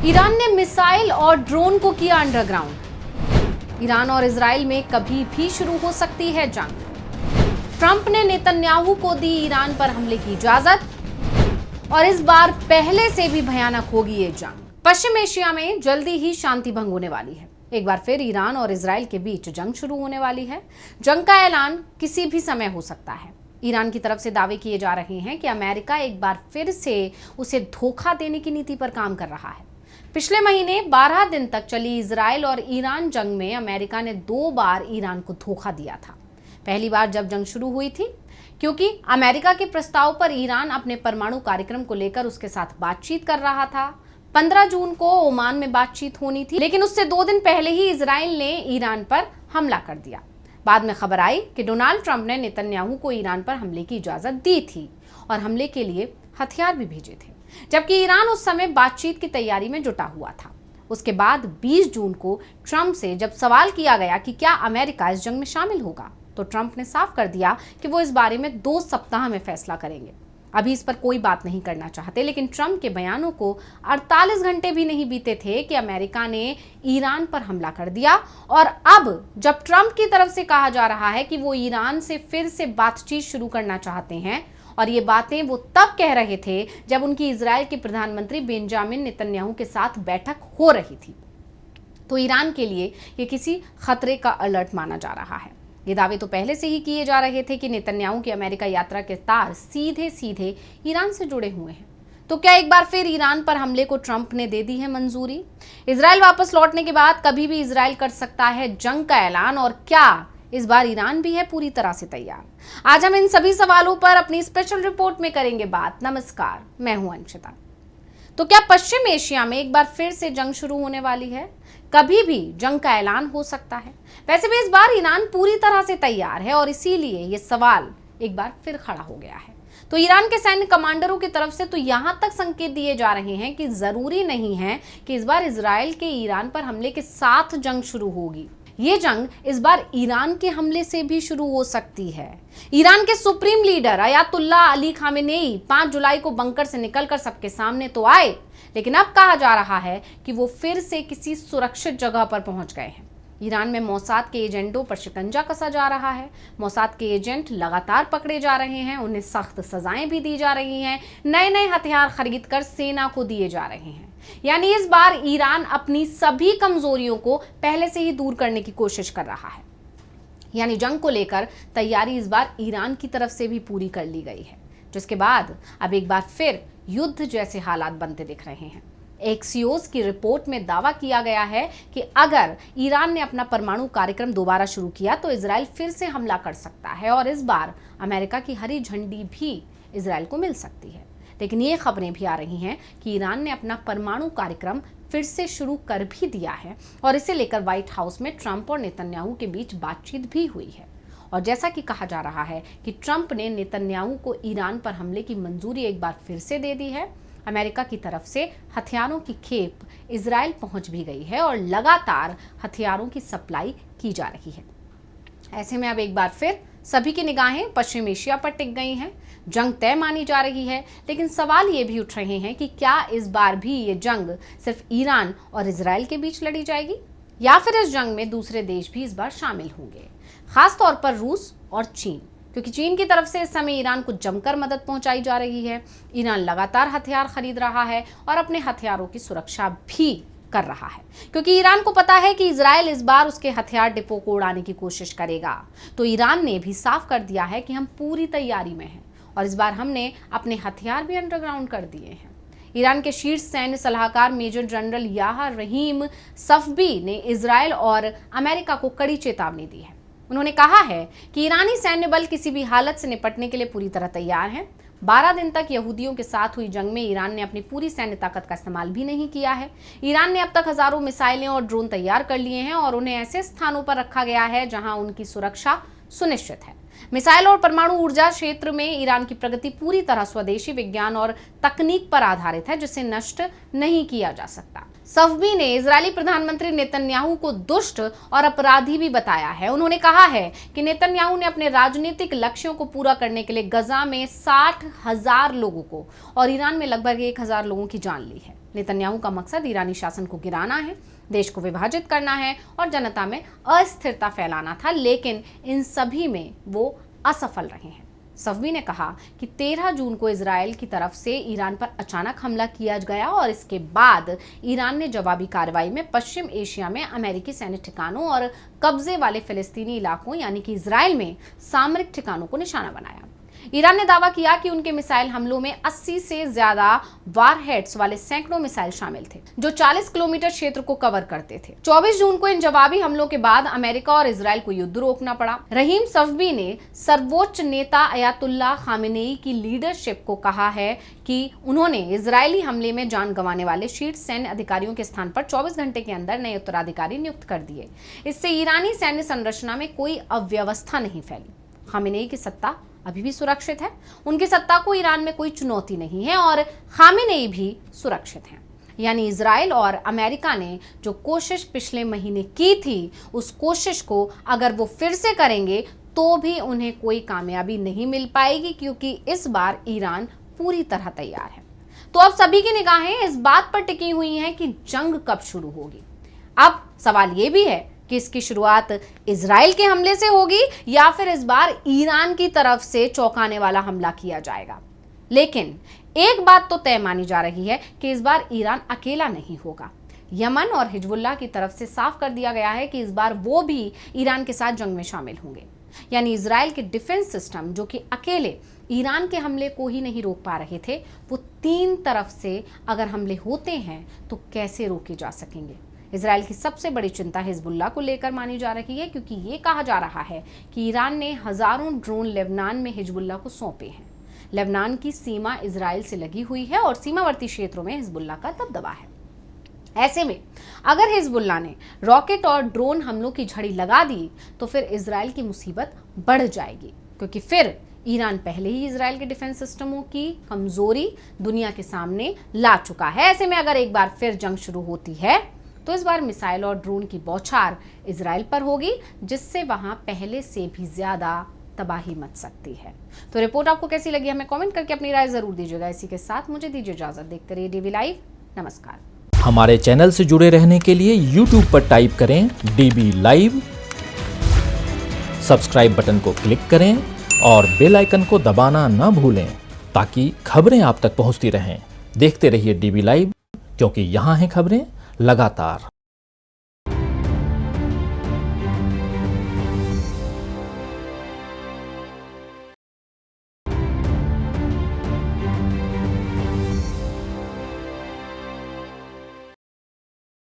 Iran ने missile और drone को किया अंडरग्राउंड। ईरान और इजराइल में कभी भी शुरू हो सकती है जंग। ट्रंप ने नेतन्याहू को दी ईरान पर हमले की इजाजत और इस बार पहले से भी भयानक होगी ये जंग। पश्चिम एशिया में जल्दी ही शांति भंग होने वाली है। एक बार फिर ईरान और इजराइल के बीच जंग शुरू होने वाली है। जंग का ऐलान किसी भी समय हो सकता है। ईरान की तरफ से दावे किए जा रहे हैं कि अमेरिका एक बार फिर से उसे धोखा देने की नीति पर काम कर रहा है। पिछले महीने 12 दिन तक चली इजराइल और ईरान जंग में अमेरिका ने 2 बार ईरान को धोखा दिया था। पहली बार जब जंग शुरू हुई थी, क्योंकि अमेरिका के प्रस्ताव पर ईरान अपने परमाणु कार्यक्रम को लेकर उसके साथ बातचीत कर रहा था। 15 जून को ओमान में बातचीत होनी थी, लेकिन उससे 2 दिन पहले ही इजराइल ने ईरान पर हमला कर दिया। बाद में खबर आई कि डोनाल्ड ट्रंप ने नेतन्याहू को ईरान पर हमले की इजाजत दी थी और हमले के लिए हथियार भी भेजे थे, जबकि ईरान उस समय बातचीत की तैयारी में जुटा हुआ था। उसके बाद 20 जून को ट्रंप से जब सवाल किया गया कि क्या अमेरिका इस जंग में शामिल होगा, तो ट्रंप ने साफ कर दिया कि वो इस बारे में 2 सप्ताह में फैसला करेंगे। अभी इस पर कोई बात नहीं करना चाहते, लेकिन ट्रंप के बयानों को 48 घंटे भी नहीं बीते थे कि अमेरिका ने ईरान पर हमला कर दिया। और अब जब ट्रंप की तरफ से कहा जा रहा है कि वो ईरान से फिर से बातचीत शुरू करना चाहते हैं, और ये बातें वो तब कह रहे थे जब उनकी इजराइल के प्रधानमंत्री बेंजामिन नेतन्याहू के साथ बैठक हो रही थी, तो ईरान के लिए ये किसी खतरे का अलर्ट माना जा रहा है। ये दावे तो पहले से ही किए जा रहे थे कि नेतन्याहू की अमेरिका यात्रा के तार सीधे सीधे ईरान से जुड़े हुए हैं। तो क्या एक बार फिर ईरान पर हमले को ट्रंप ने दे दी है मंजूरी? इजराइल वापस लौटने के बाद कभी भी इजराइल कर सकता है जंग का ऐलान, और क्या इस बार ईरान भी है पूरी तरह से तैयार? आज हम इन सभी सवालों पर अपनी स्पेशल रिपोर्ट में करेंगे बात। नमस्कार, मैं हूं अंशिता। तो क्या पश्चिम एशिया में एक बार फिर से जंग शुरू होने वाली है? कभी भी जंग का ऐलान हो सकता है। वैसे भी इस बार ईरान पूरी तरह से तैयार है और इसीलिए ये सवाल एक बार फिर खड़ा हो गया है। तो ईरान के सैन्य कमांडरों की तरफ से तो यहां तक संकेत दिए जा रहे हैं कि जरूरी नहीं है कि इस बार इजराइल के ईरान पर हमले के साथ जंग शुरू होगी। ये जंग इस बार ईरान के हमले से भी शुरू हो सकती है। ईरान के supreme leader Ayatollah Ali Khamenei 5 जुलाई को बंकर से निकलकर सबके सामने तो आए, लेकिन अब कहा जा रहा है कि वो फिर से किसी सुरक्षित जगह पर पहुंच गए हैं। ईरान में मोसाद के एजेंटों पर शिकंजा कसा जा रहा है। मोसाद के एजेंट लगातार पकड़े जा रहे हैं, उन्हें सख्त सजाएं भी दी जा रही हैं, नए नए हथियार खरीद कर सेना को दिए जा रहे हैं। यानी इस बार ईरान अपनी सभी कमजोरियों को पहले से ही दूर करने की कोशिश कर रहा है। यानी जंग को लेकर तैयारी इस बार ईरान की तरफ से भी पूरी कर ली गई है, जिसके बाद अब एक बार फिर युद्ध जैसे हालात बनते दिख रहे हैं। एक्सियोस की रिपोर्ट में दावा किया गया है कि अगर ईरान ने अपना परमाणु कार्यक्रम दोबारा शुरू किया तो इजराइल फिर से हमला कर सकता है और इस बार अमेरिका की हरी झंडी भी इजराइल को मिल सकती है। लेकिन ये खबरें भी आ रही हैं कि ईरान ने अपना परमाणु कार्यक्रम फिर से शुरू कर भी दिया है और इसे लेकर व्हाइट हाउस में ट्रंप और नेतन्याहू के बीच बातचीत भी हुई है। और जैसा कि कहा जा रहा है कि ट्रंप ने नेतन्याहू को ईरान पर हमले की मंजूरी एक बार फिर से दे दी है। अमेरिका की तरफ से हथियारों की खेप इजराइल पहुंच भी गई है और लगातार हथियारों की सप्लाई की जा रही है। ऐसे में अब एक बार फिर सभी की निगाहें पश्चिम एशिया पर टिक गई हैं। जंग तय मानी जा रही है, लेकिन सवाल ये भी उठ रहे हैं कि क्या इस बार भी ये जंग सिर्फ ईरान और इजराइल के बीच लड़ी जाएगी, या फिर इस जंग में दूसरे देश भी इस बार शामिल होंगे, खासतौर पर रूस और चीन, क्योंकि चीन की तरफ से इस समय ईरान को जमकर मदद पहुंचाई जा रही है। ईरान लगातार हथियार खरीद रहा है और अपने हथियारों की सुरक्षा भी कर रहा है, क्योंकि ईरान को पता है कि इजराइल इस बार उसके हथियार डिपो को उड़ाने की कोशिश करेगा। तो ईरान ने भी साफ कर दिया है कि हम पूरी तैयारी में हैं और इस बार हमने अपने हथियार भी अंडरग्राउंड कर दिए हैं। ईरान के शीर्ष सैन्य सलाहकार मेजर जनरल याह रहीम सफवी ने इजराइल और अमेरिका को कड़ी चेतावनी दी है। उन्होंने कहा है कि ईरानी सैन्य बल किसी भी हालत से निपटने के लिए पूरी तरह तैयार हैं। 12 दिन तक यहूदियों के साथ हुई जंग में ईरान ने अपनी पूरी सैन्य ताकत का इस्तेमाल भी नहीं किया है। ईरान ने अब तक हजारों मिसाइलें और ड्रोन तैयार कर लिए हैं और उन्हें ऐसे स्थानों पर रखा गया है जहां उनकी सुरक्षा सुनिश्चित है। मिसाइल और परमाणु ऊर्जा क्षेत्र में ईरान की प्रगति पूरी तरह स्वदेशी विज्ञान और तकनीक पर आधारित है, जिसे नष्ट नहीं किया जा सकता। सफवी ने इजरायली प्रधानमंत्री नेतन्याहू को दुष्ट और अपराधी भी बताया है। उन्होंने कहा है कि नेतन्याहू ने अपने राजनीतिक लक्ष्यों को पूरा करने के लिए गजा में 60,000 लोगों को और ईरान में लगभग 1,000 लोगों की जान ली है। नेतन्याहू का मकसद ईरानी शासन को गिराना है, देश को विभाजित करना है और जनता में अस्थिरता फैलाना था, लेकिन इन सभी में वो असफल रहे हैं। सफवी ने कहा कि 13 जून को इजराइल की तरफ से ईरान पर अचानक हमला किया गया और इसके बाद ईरान ने जवाबी कार्रवाई में पश्चिम एशिया में अमेरिकी सैन्य ठिकानों और कब्जे वाले फिलिस्तीनी इलाकों यानी कि इजराइल में सामरिक ठिकानों को निशाना बनाया। ईरान ने दावा किया कि उनके मिसाइल हमलों में 80 से ज्यादा वारहेड्स वाले सैकड़ों मिसाइल शामिल थे, जो 40 किलोमीटर क्षेत्र को कवर करते थे। 24 जून को इन जवाबी हमलों के बाद अमेरिका और इजराइल को युद्ध रोकना पड़ा। रहीम सफवी ने सर्वोच्च नेता अयातुल्लाह खामेनेई की लीडरशिप को कहा है कि उन्होंने इजरायली हमले में जान गंवाने वाले शीर्ष सैन्य अधिकारियों के स्थान पर 24 घंटे के अंदर नए उत्तराधिकारी नियुक्त कर दिए। इससे ईरानी सैन्य संरचना में कोई अव्यवस्था नहीं फैली। खामेनेई की सत्ता अभी भी सुरक्षित है, उनकी सत्ता को ईरान में कोई चुनौती नहीं है और खामेनेई भी सुरक्षित हैं। यानी इजराइल और अमेरिका ने जो कोशिश पिछले महीने की थी, उस कोशिश को अगर वो फिर से करेंगे तो भी उन्हें कोई कामयाबी नहीं मिल पाएगी, क्योंकि इस बार ईरान पूरी तरह तैयार है। तो अब सभी की निगाहें इस बात पर टिकी हुई हैं कि जंग कब शुरू होगी। अब सवाल ये भी है कि इसकी शुरुआत इजराइल के हमले से होगी या फिर इस बार ईरान की तरफ से चौंकाने वाला हमला किया जाएगा। लेकिन एक बात तो तय मानी जा रही है कि इस बार ईरान अकेला नहीं होगा। यमन और हिजबुल्लाह की तरफ से साफ कर दिया गया है कि इस बार वो भी ईरान के साथ जंग में शामिल होंगे। यानी इजराइल के डिफेंस सिस्टम, जो कि अकेले ईरान के हमले को ही नहीं रोक पा रहे थे, वो 3 तरफ से अगर हमले होते हैं तो कैसे रोके जा सकेंगे। इजराइल की सबसे बड़ी चिंता हिजबुल्लाह को लेकर मानी जा रही है, क्योंकि ये कहा जा रहा है कि ईरान ने हजारों ड्रोन लेबनान में हिजबुल्लाह को सौंपे हैं। लेबनान की सीमा इजराइल से लगी हुई है और सीमावर्ती क्षेत्रों में हिजबुल्लाह का दबदबा है। ऐसे में अगर हिजबुल्लाह ने रॉकेट और ड्रोन हमलों की झड़ी लगा दी तो फिर इजराइल की मुसीबत बढ़ जाएगी, क्योंकि फिर ईरान पहले ही इजराइल के डिफेंस सिस्टमों की कमजोरी दुनिया के सामने ला चुका है। ऐसे में अगर एक बार फिर जंग शुरू होती है तो इस बार मिसाइल और ड्रोन की बौछार इजराइल पर होगी, जिससे वहां पहले से भी ज्यादा तबाही मच सकती है। तो रिपोर्ट आपको कैसी लगी, हमें कमेंट करके अपनी राय जरूर दीजिएगा। इसी के साथ मुझे दीजिए इजाजत। देखते रहिए डीबी लाइव। नमस्कार। हमारे चैनल से जुड़े रहने के लिए YouTube पर टाइप करें डीबी लाइव, सब्सक्राइब बटन को क्लिक करें और बेल आइकन को दबाना ना भूलें, ताकि खबरें आप तक पहुंचती रहें। देखते रहिए डीबी लाइव, क्योंकि यहाँ हैं खबरें लगातार।